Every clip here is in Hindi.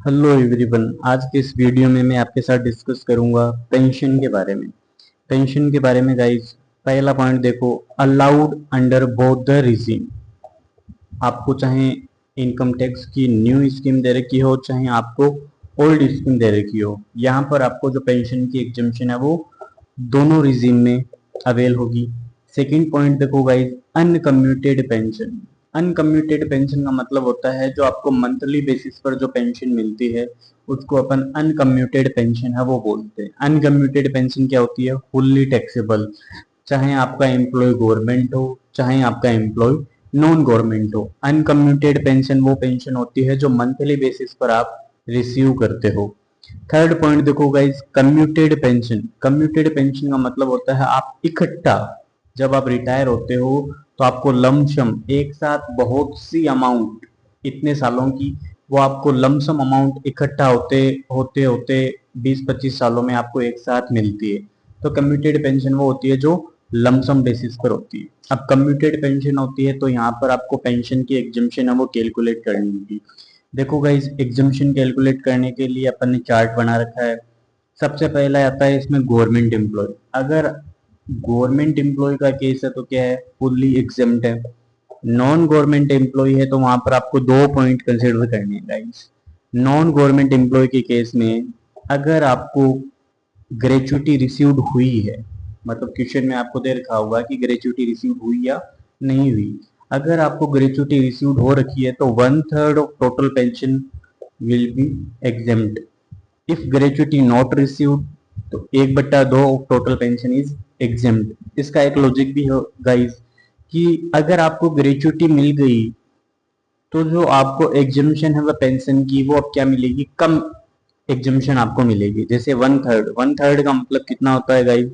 Hello everyone. आज के इस वीडियो में मैं आपके साथ डिस्कस करूंगा पेंशन के बारे में। पेंशन के बारे में गाइस, पहला पॉइंट देखो, allowed under both the regime. आपको चाहे इनकम टैक्स की न्यू स्कीम दे रखी हो, चाहे आपको ओल्ड स्कीम दे रखी हो, यहाँ पर आपको जो पेंशन की एग्जम्पशन है वो दोनों रिजीम में अवेल होगी। सेकंड पॉइंट देखो guys, uncommuted pension. Uncommuted pension का मतलब होता है जो आपको मंथली बेसिस पर जो पेंशन मिलती है उसको अपन अनकम्यूटेड पेंशन है वो बोलते हैं। अनकम्यूटेड पेंशन क्या होती है? फुल्ली टैक्सेबल, चाहे आपका एम्प्लॉय गवर्नमेंट हो चाहे आपका एम्प्लॉय नॉन गवर्नमेंट हो। अनकम्यूटेड पेंशन वो पेंशन होती है जो मंथली बेसिस पर आप रिसीव करते हो। थर्ड पॉइंट देखो guys, commuted pension. Commuted pension का मतलब होता है आप इकट्ठा जब आप रिटायर होते हो तो आपको लमसम एक साथ बहुत सी अमाउंट, इतने सालों की, वो आपको लमसम अमाउंट इकट्ठा होते होते होते 20-25 सालों में आपको एक साथ मिलती है। तो कम्यूटेड पेंशन वो होती है जो लमसम बेसिस पर होती है। अब कम्यूटेड पेंशन होती है तो यहाँ पर आपको पेंशन की एग्जम्पशन है वो कैलकुलेट करनी होगी। देखो गाइस, एग्जम्पशन कैलकुलेट करने के लिए अपन ने चार्ट बना रखा है। सबसे पहला आता है इसमें गवर्नमेंट एम्प्लॉय। अगर गवर्नमेंट एम्प्लॉय का केस है तो क्या है? फुल्ली एग्जम्प्ट है। नॉन गवर्नमेंट एम्प्लॉय है तो वहां पर आपको दो पॉइंट कंसिडर करने हैं गाइस। नॉन गवर्नमेंट एम्प्लॉय के केस में अगर आपको ग्रेचुटी रिसीव्ड हुई है, मतलब क्वेश्चन में आपको दे रखा होगा कि ग्रेचुटी रिसीव हुई या नहीं हुई। अगर आपको ग्रेचुटी रिसीव्ड हो रखी है तो 1/3 of total pension will be exempt. If gratuity not received तो 1/2 of total pension is exempt. इसका एक लॉजिक भी हो गाइस कि अगर आपको ग्रेचुटी मिल गई तो जो आपको एग्जम्पशन है वह पेंशन की वो अब क्या मिलेगी? कम एग्जम्पशन आपको मिलेगी। जैसे 1/3, 1/3 का मतलब कितना होता है गाइस?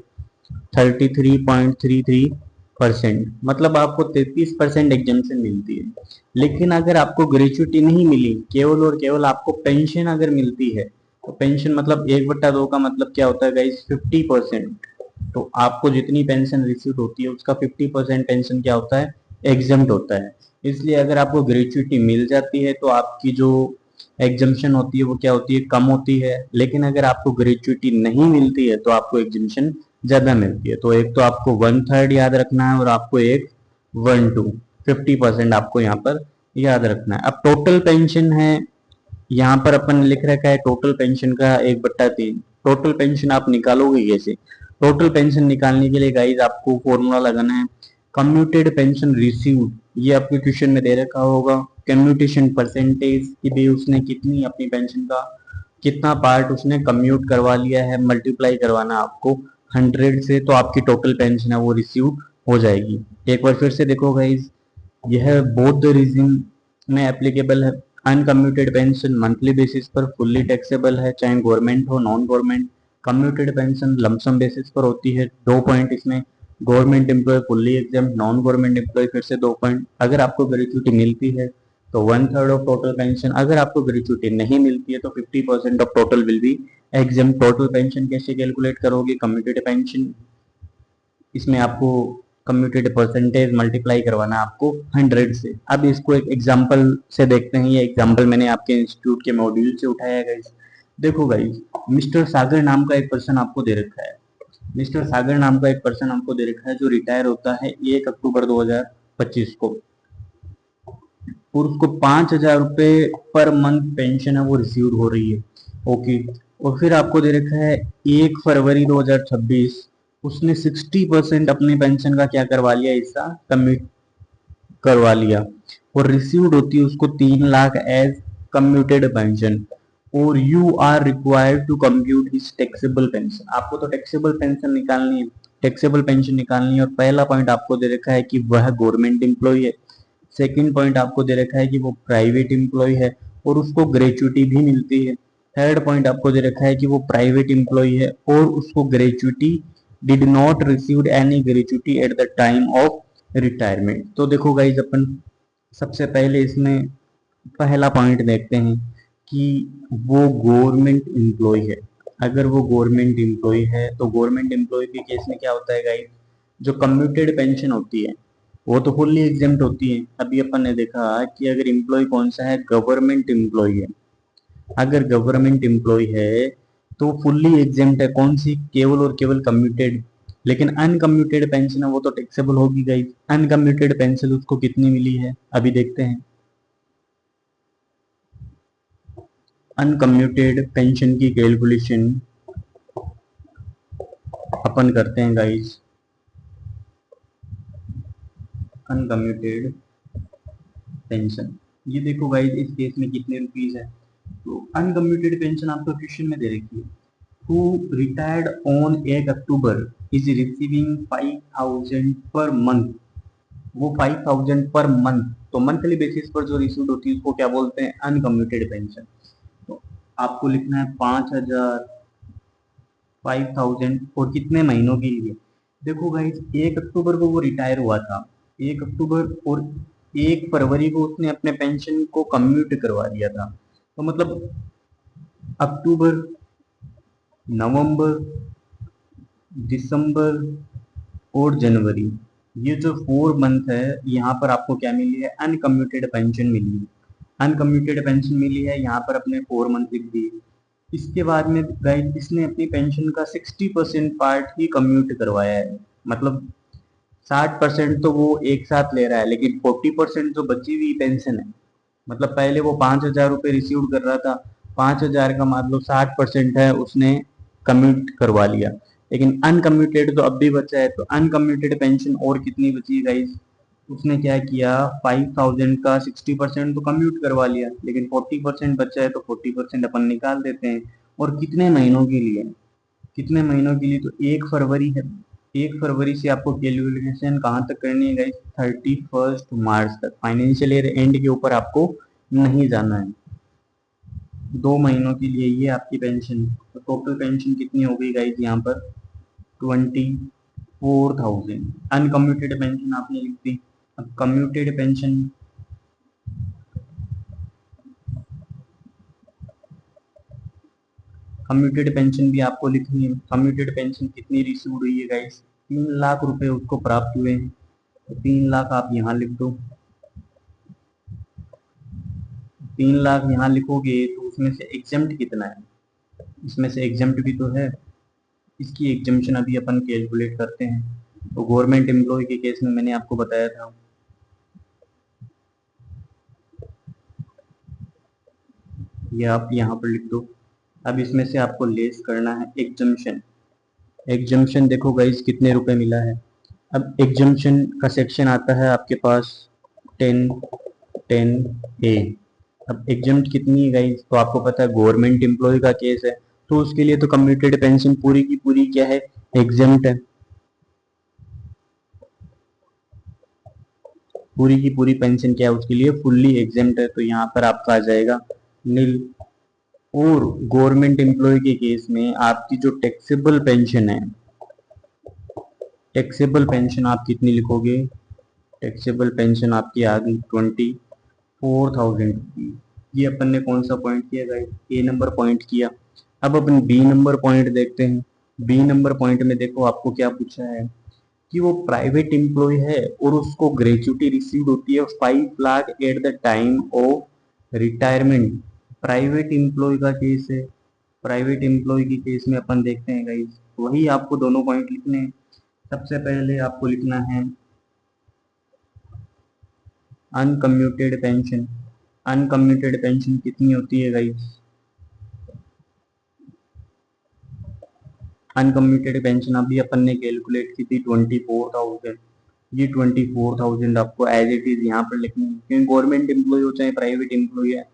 33.33%, मतलब आपको 33% एग्जम्पशन मिलती है। लेकिन अगर आपको ग्रेचुटी नहीं मिली, केवल और केवल आपको पेंशन अगर मिलती है, तो पेंशन मतलब 1/2 का मतलब क्या होता है गाइस? 50%। तो आपको जितनी पेंशन रिसीव होती है उसका 50% पेंशन क्या होता है? एग्जम्प्ट होता है। इसलिए अगर आपको ग्रेचुटी मिल जाती है तो आपकी जो एग्जम्पशन होती है वो क्या होती है? कम होती है। लेकिन अगर आपको ग्रेचुटी नहीं मिलती है तो आपको एग्जम्पशन ज्यादा मिलती है। तो एक तो आपको 1/3 याद रखना है और आपको एक 50% आपको यहाँ पर याद रखना है। अब टोटल पेंशन है, यहाँ पर अपन ने लिख रखा है टोटल पेंशन का 1/3। टोटल पेंशन आप निकालोगे कैसे? टोटल पेंशन निकालने के लिए गाइज आपको फॉर्मूला लगाना है कम्यूटेड पेंशन रिसीव्ड। ये आपके क्वेश्चन में दे रखा होगा कम्यूटेशन परसेंटेज कि भाई उसने कितनी अपनी पेंशन का कितना पार्ट उसने कम्यूट करवा लिया है, मल्टीप्लाई करवाना आपको 100 से, तो आपकी टोटल पेंशन है वो रिसीव हो जाएगी। एक बार फिर से देखो गाइज, यह बोथ द रीजन में एप्लीकेबल है। अनकम्यूटेड पेंशन मंथली बेसिस पर फुल्ली टैक्सेबल है, चाहे गवर्नमेंट हो non government. Commuted pension lumpsum basis पर होती है। दो पॉइंट इसमें, government employee fully exempt, non government employee फिर से दो पॉइंट। अगर आपको ग्रेचुटी मिलती है तो 1/3 ऑफ टोटल पेंशन, अगर आपको ग्रेचुटी नहीं मिलती है तो 50% of total will be exam. Total pension कैसे कैलकुलेट करोगे? कम्यूटेड पेंशन, इसमें आपको कम्यूटेड परसेंटेज मल्टीप्लाई करवाना आपको 100 से। अब इसको एक एग्जांपल से देखते हैं। ये एग्जांपल मैंने आपके इंस्टीट्यूट के मॉड्यूल से उठाया है गाइस। देखो गाइस, मिस्टर सागर नाम का एक पर्सन आपको दे रखा है। मिस्टर सागर नाम का एक पर्सन आपको दे रखा है जो रिटायर होता है 1 अक्टूबर 2025 को, और उसको 5,000 रुपए पर मंथ पेंशन है वो रिसीव हो रही है। ओके, और फिर आपको दे रखा है 1 फरवरी 2026 उसने 60% अपने पेंशन का क्या करवा लिया? हिस्सा कम्यूट करवा लिया, और रिसीव्ड होती है उसको 3 लाख एज कम्यूटेड पेंशन। और you are required to compute his taxable pension. आपको तो टैक्सेबल पेंशन निकालनी है, टैक्सेबल पेंशन निकालनी है। और पहला पॉइंट आपको दे रखा है कि वह गवर्नमेंट एम्प्लॉय है। सेकंड पॉइंट आपको दे रखा है कि वो प्राइवेट एम्प्लॉय है और उसको ग्रेचुटी भी मिलती है। थर्ड पॉइंट आपको दे रखा है कि वो प्राइवेट एम्प्लॉय है और उसको gratuity did not received any gratuity eight the time of retirement. तो देखो गाइज, अपन सबसे पहले इसमें पहला पॉइंट देखते हैं कि वो गवर्नमेंट एम्प्लॉय है। अगर वो गवर्नमेंट एम्प्लॉय है तो गवर्नमेंट एम्प्लॉय के केस में क्या होता है गाइज? जो कम्यूटेड पेंशन होती है वो तो फुल्ली एग्जेम्प्ट होती है। अभी अपन ने देखा कि अगर एम्प्लॉय कौन सा है? गवर्नमेंट एम्प्लॉय है। अगर गवर्नमेंट एम्प्लॉय है तो फुल्ली एग्जेम्प्ट है, कौन सी, केवल और केवल कम्यूटेड। लेकिन अनकम्यूटेड पेंशन है वो तो टैक्सेबल होगी गाइस। अनकम्यूटेड पेंशन उसको कितनी मिली है अभी देखते हैं। अनकम्यूटेड पेंशन की कैलकुलेशन अपन करते हैं गाइस। अनकम्यूटेड पेंशन, ये देखो गाइस इस केस में कितने रुपीज है। तो अनकम्यूटेड पेंशन आपको क्वेश्चन में दे रखी है, who retired on 1 October is receiving 5000 per month. वो 5000 पर मंथ, तो मंथली बेसिस पर जो रिसीव होती है उसको क्या बोलते हैं, अनकम्यूटेड पेंशन। तो आपको लिखना है 5000, 5000 और कितने महीनों के लिए। देखो गाइस 1 अक्टूबर को वो रिटायर हुआ था, 1 अक्टूबर, और 1 फरवरी को उसने अपने पेंशन को कम्यूट करवा दिया था। तो मतलब अक्टूबर, नवंबर, दिसंबर और जनवरी, ये जो 4 मंथ है यहाँ पर आपको क्या मिली है, अनकम्यूटेड पेंशन मिली है। अनकम्यूटेड पेंशन मिली है यहाँ पर अपने 4 मंथ लिख दिए। इसके बाद में गाइस इसने अपनी पेंशन का 60% पार्ट ही कम्यूट करवाया है, मतलब 60% तो वो एक साथ ले रहा है, लेकिन 40% जो बची हुई पेंशन है, मतलब पहले वो 5,000 रुपये रिसीव कर रहा था, 5,000 का मान लो 60% है उसने कम्यूट करवा लिया। लेकिन अनकम्यूटेड तो अब भी बचा है, तो अनकम्यूटेड पेंशन और कितनी बची है गाइस, उसने क्या किया, 5,000 का 60% तो कम्यूट करवा लिया, लेकिन 40% बचा है तो 40% अपन निकाल देते हैं। और कितने महीनों के लिए, कितने महीनों के लिए, तो 1 फरवरी है। 1 फरवरी से आपको कैलकुलेशन कहाँ तक करनी है गाइस, 31 मार्च तक, फाइनेंशियल ईयर एंड के ऊपर आपको नहीं जाना है। 2 महीनों के लिए ये आपकी पेंशन, तो टोटल पेंशन कितनी हो गई गाइस यहाँ पर, 24,000। अनकम्यूटेड पेंशन आपने लिख दी। अब कम्यूटेड पेंशन, कम्यूटेड पेंशन भी आपको लिखनी है। कम्यूटेड पेंशन कितनी रिसीव हुई है गाइस, 3 लाख रुपए उसको प्राप्त हुए हैं, तो 3 लाख आप यहाँ लिख दो। 3 लाख यहाँ लिखोगे तो उसमें से एग्जेम्प्ट कितना है, इसमें से एग्जेम्प्ट भी तो है, इसकी एग्जेम्पशन अभी अपन कैलकुलेट करते हैं। तो गवर्नमेंट एम्प्लॉय के केस में मैंने आपको बताया था, ये आप यहाँ पर लिख दो। अब इसमें से आपको लेस करना है एग्जम्पशन। एग्जम्पशन देखो गाइस कितने रुपए मिला है। अब एग्जम्पशन का सेक्शन आता है आपके पास 10 ए। अब एग्जम्प्ट कितनी है गाइस, तो आपको पता है गवर्नमेंट एम्प्लॉय का केस है, तो उसके लिए तो कम्यूटेड पेंशन पूरी की पूरी क्या है, एग्जम्प्ट है। पूरी की पूरी पेंशन क्या है उसके लिए, फुल्ली एग्जम्प्ट है, तो यहाँ पर आपका आ जाएगा नील। और गवर्नमेंट एम्प्लॉय के केस में आपकी जो टैक्सेबल पेंशन है, टैक्सेबल पेंशन आप कितनी लिखोगे, टैक्सेबल पेंशन आपकी आ गई 24,000। ये अपन ने कौन सा पॉइंट किया गाइस, ए नंबर पॉइंट किया। अब अपन बी नंबर पॉइंट देखते हैं। बी नंबर पॉइंट में देखो आपको क्या पूछा है, कि वो प्राइवेट एम्प्लॉय है और उसको ग्रेचुटी रिसीव होती है 5 lakh at the time of retirement. Private employee का केस है, प्राइवेट एम्प्लॉय के केस में अपन देखते हैं गाइस, वही आपको दोनों पॉइंट लिखने हैं। सबसे पहले आपको लिखना है अनकम्यूटेड पेंशन। अनकम्यूटेड पेंशन कितनी होती है गाइस, अनकम्यूटेड पेंशन अभी अपन ने कैलकुलेट की थी 24,000। ये 24,000 आपको एज इट इज यहाँ पर लिखनी है, क्योंकि गवर्नमेंट एम्प्लॉय हो चाहे प्राइवेट एम्प्लॉय है,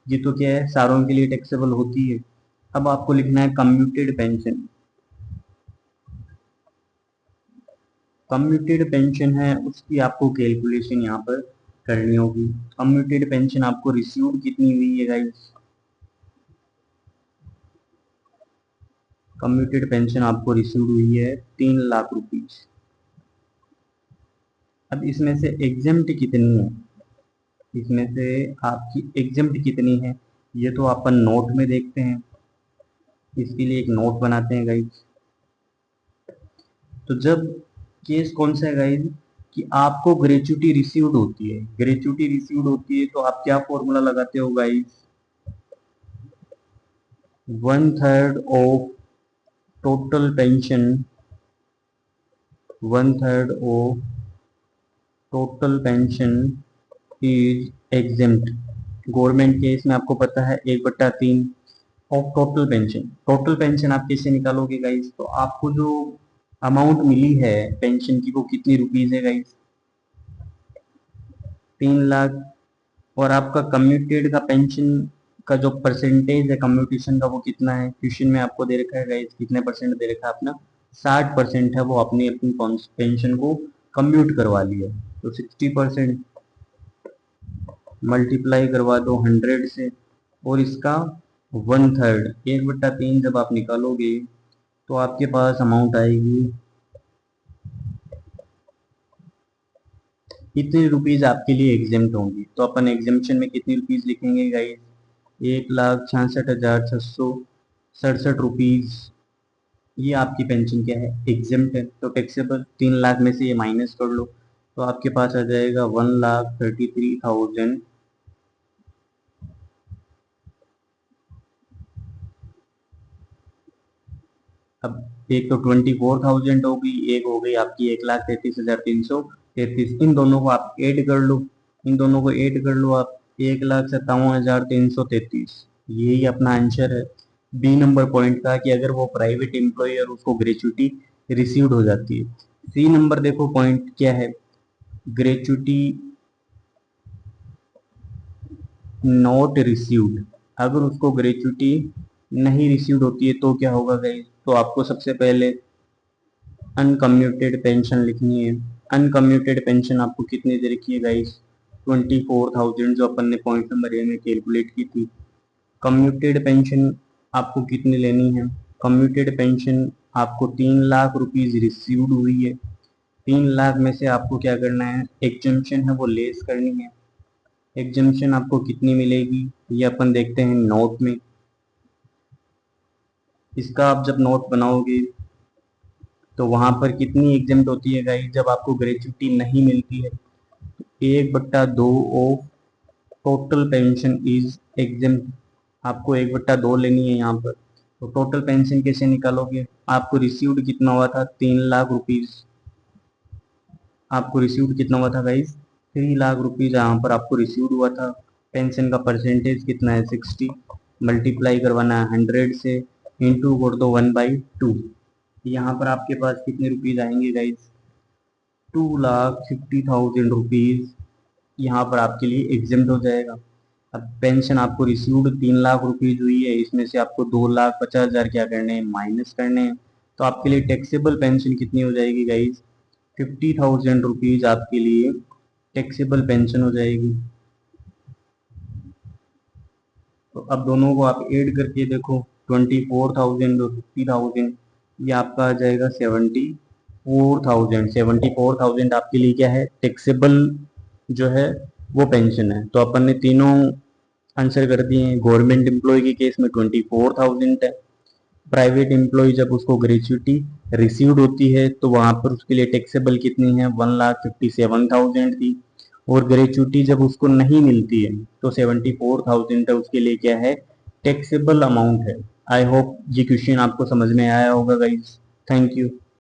ये तो क्या है सारों के लिए टैक्सेबल होती है। अब आपको लिखना है कम्यूटेड पेंशन। कम्यूटेड पेंशन है उसकी आपको कैलकुलेशन यहाँ पर करनी होगी। कम्यूटेड पेंशन आपको रिसीव कितनी हुई है गाइस, कम्यूटेड पेंशन आपको रिसीव हुई है 3 लाख रुपीज। अब इसमें से एग्जेम्प्ट कितनी है, इसमें से आपकी एग्जेम्प्ट कितनी है, ये तो अपन नोट में देखते हैं। इसके लिए एक नोट बनाते हैं गाइज। तो जब केस कौन सा है गाइज, कि आपको ग्रेचुटी रिसीव्ड होती है, ग्रेचुटी रिसीव्ड होती है तो आप क्या फॉर्मूला लगाते हो guys, 1/3 of total pension, 1/3 of total pension is exempt. Government के इसमें आपको पता है 1/3 of total pension. Total pension आप कैसे निकालोगे गाइस? तो आपको जो अमाउंट मिली है पेंशन की वो कितनी रुपीज है गाइस? 3 लाख। और आपका कम्यूटेड का पेंशन का जो परसेंटेज है कम्यूटेशन का वो कितना है? क्वेश्चन में आपको दे रखा है गाइस, कितने परसेंट दे रखा है अपना? 60% है, वो अपनी अपनी पेंशन को कम्यूट करवा लिया। तो 60% मल्टीप्लाई करवा दो 100 से, और इसका 1/3 1/3 जब आप निकालोगे तो आपके पास अमाउंट आएगी कितनी रुपीज आपके लिए एग्जेम्प्ट होंगी। तो अपन एग्जेम्पशन में कितनी रुपीज लिखेंगे गाइस? 1,66,667 रुपीज। ये आपकी पेंशन क्या है? एग्जेम्प्ट है, तो टैक्सेबल। 3 लाख में से ये माइनस कर लो तो आपके पास आ जाएगा 1,33,000। अब एक तो 24,000 हो गई, एक हो गई आपकी 1,33,333। इन दोनों को आप ऐड कर लो, इन दोनों को ऐड कर लो आप, 1,57,333। यही अपना आंसर है बी नंबर पॉइंट का, कि अगर वो प्राइवेट एम्प्लॉय और उसको ग्रेचुटी रिसीव्ड हो जाती है। सी नंबर देखो पॉइंट क्या है, ग्रेचुटी नॉट रिसीव्ड। अगर उसको ग्रेचुटी नहीं रिसीव्ड होती है तो क्या होगा गाइस? तो आपको सबसे पहले अनकम्यूटेड पेंशन लिखनी है। अनकम्यूटेड पेंशन आपको कितनी दे रखी है गाइस? 24,000, जो अपन ने पॉइंट नंबर ए में कैलकुलेट की थी। कम्यूटेड पेंशन आपको कितनी लेनी है? कम्यूटेड पेंशन आपको 3 लाख रुपीज रिसीव्ड हुई है। 3 लाख में से आपको क्या करना है? एग्जम्पशन है वो लेस करनी है। एग्जम्पशन आपको कितनी मिलेगी ये अपन देखते हैं नोट में। इसका आप जब नोट बनाओगे तो वहां पर कितनी एग्जेम्प्ट होती है गाइस जब आपको ग्रेचुटी नहीं मिलती है? 1/2 of total pension is exempt. आपको 1/2 लेनी है यहाँ पर। तो टोटल पेंशन कैसे निकालोगे? आपको रिसीव्ड कितना हुआ था? 3 लाख रुपीज। आपको रिसीव्ड कितना हुआ था गाइस? 3 लाख रुपीज यहाँ पर आपको रिसीव्ड हुआ था। पेंशन का परसेंटेज कितना है? 60। मल्टीप्लाई करवाना है 100 से, इंटू कर दो 1/2। यहाँ पर आपके पास कितने रुपीज आएंगे गाइस? 2,50,000 रुपीज यहाँ पर आपके लिए एग्जेम्प्ट हो जाएगा। अब पेंशन आपको रिसीव्ड 3 लाख रुपीज हुई है, इसमें से आपको 2,50,000 क्या करने हैं? माइनस करने हैं। तो आपके लिए टैक्सेबल पेंशन कितनी हो जाएगी गाइस? 50,000 रुपीज आपके लिए टैक्सेबल पेंशन हो जाएगी। तो अब दोनों को आप ऐड करके देखो, 24,000 और 50,000, ये आपका आ जाएगा 74,000। 74,000 आपके लिए क्या है? टैक्सेबल जो है वो पेंशन है। तो अपन ने तीनों आंसर कर दिए हैं। गवर्नमेंट एम्प्लॉय के केस में 24,000 है। प्राइवेट एम्प्लॉय जब उसको ग्रेचुटी रिसीव्ड होती है तो वहां पर उसके लिए टैक्सेबल कितनी है? 1,57,000 थी। और ग्रेचुटी जब उसको नहीं मिलती है तो 74,000 है उसके लिए क्या है? टैक्सेबल अमाउंट है। आई होप ये क्वेश्चन आपको समझ में आया होगा गाइस। Thank you.